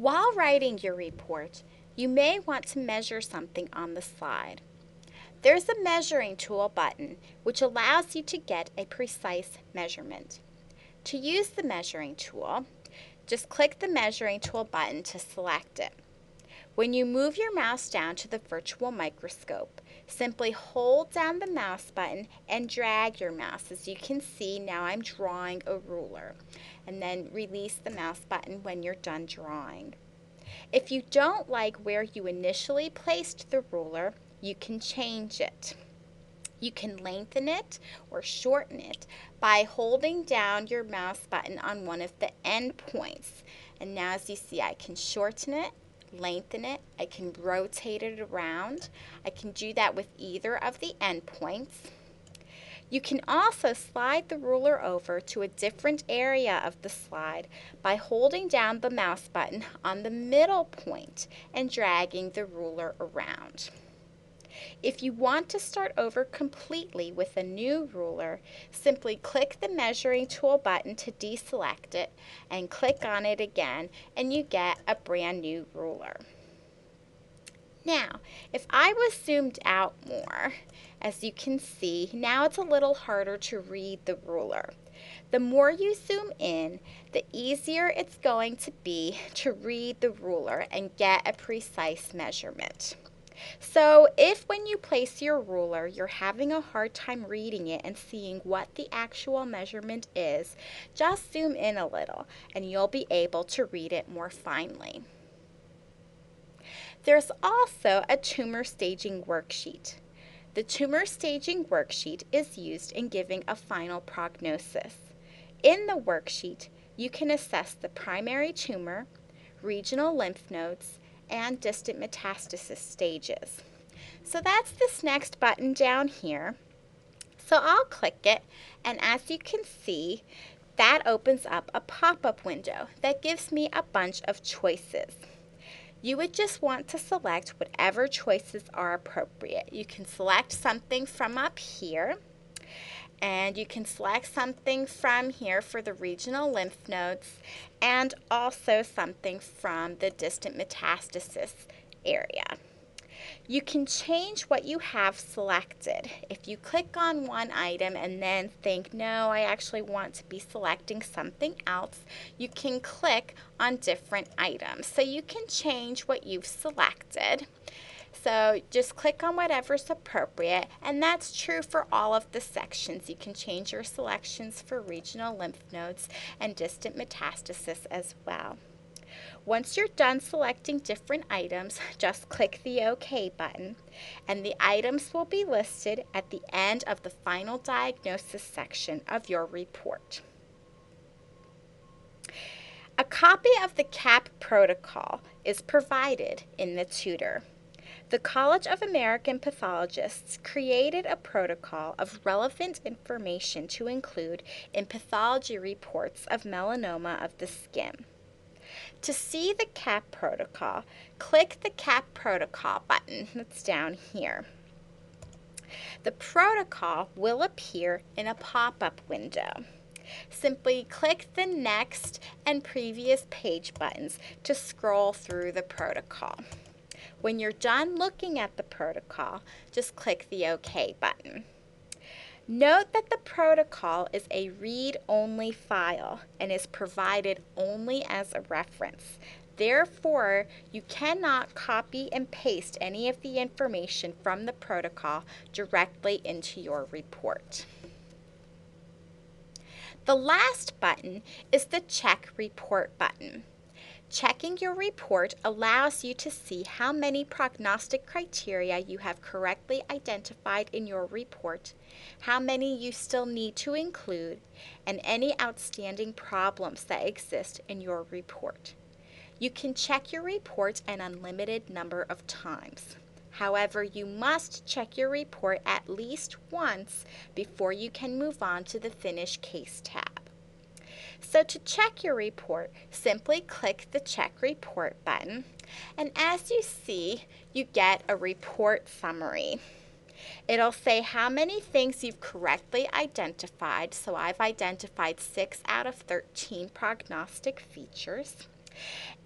While writing your report, you may want to measure something on the slide. There's a measuring tool button which allows you to get a precise measurement. To use the measuring tool, just click the measuring tool button to select it. When you move your mouse down to the virtual microscope, simply hold down the mouse button and drag your mouse. As you can see, now I'm drawing a ruler. And then release the mouse button when you're done drawing. If you don't like where you initially placed the ruler, you can change it. You can lengthen it or shorten it by holding down your mouse button on one of the end points. And now as you see, I can shorten it, lengthen it, I can rotate it around. I can do that with either of the end points. You can also slide the ruler over to a different area of the slide by holding down the mouse button on the middle point and dragging the ruler around. If you want to start over completely with a new ruler, simply click the measuring tool button to deselect it and click on it again, and you get a brand new ruler. Now, if I was zoomed out more, as you can see, now it's a little harder to read the ruler. The more you zoom in, the easier it's going to be to read the ruler and get a precise measurement. So if when you place your ruler, you're having a hard time reading it and seeing what the actual measurement is, just zoom in a little and you'll be able to read it more finely. There's also a tumor staging worksheet. The tumor staging worksheet is used in giving a final prognosis. In the worksheet, you can assess the primary tumor, regional lymph nodes, and distant metastasis stages. So that's this next button down here. So I'll click it, and as you can see, that opens up a pop-up window that gives me a bunch of choices. You would just want to select whatever choices are appropriate. You can select something from up here, and you can select something from here for the regional lymph nodes, and also something from the distant metastasis area. You can change what you have selected. If you click on one item and then think, no, I actually want to be selecting something else, you can click on different items. So you can change what you've selected. So just click on whatever's appropriate, and that's true for all of the sections. You can change your selections for regional lymph nodes and distant metastasis as well. Once you're done selecting different items, just click the OK button, and the items will be listed at the end of the final diagnosis section of your report. A copy of the CAP protocol is provided in the tutor. The College of American Pathologists created a protocol of relevant information to include in pathology reports of melanoma of the skin. To see the CAP protocol, click the CAP protocol button that's down here. The protocol will appear in a pop-up window. Simply click the next and previous page buttons to scroll through the protocol. When you're done looking at the protocol, just click the OK button. Note that the protocol is a read-only file and is provided only as a reference. Therefore, you cannot copy and paste any of the information from the protocol directly into your report. The last button is the Check Report button. Checking your report allows you to see how many prognostic criteria you have correctly identified in your report, how many you still need to include, and any outstanding problems that exist in your report. You can check your report an unlimited number of times. However, you must check your report at least once before you can move on to the Finish Case tab. So to check your report, simply click the Check Report button, and as you see, you get a report summary. It'll say how many things you've correctly identified, so I've identified 6 out of 13 prognostic features.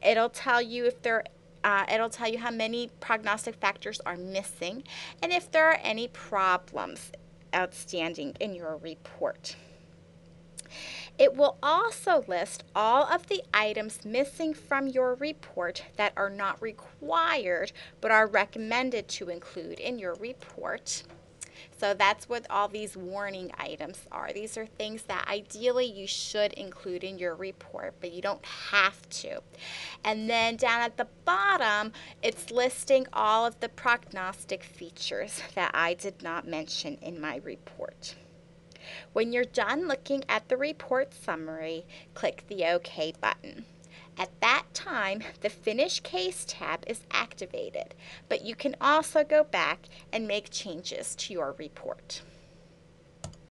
It'll tell you it'll tell you how many prognostic factors are missing and if there are any problems outstanding in your report. It will also list all of the items missing from your report that are not required but are recommended to include in your report. So that's what all these warning items are. These are things that ideally you should include in your report, but you don't have to. And then down at the bottom, it's listing all of the prognostic features that I did not mention in my report. When you're done looking at the report summary, click the OK button. At that time, the Finish Case tab is activated, but you can also go back and make changes to your report.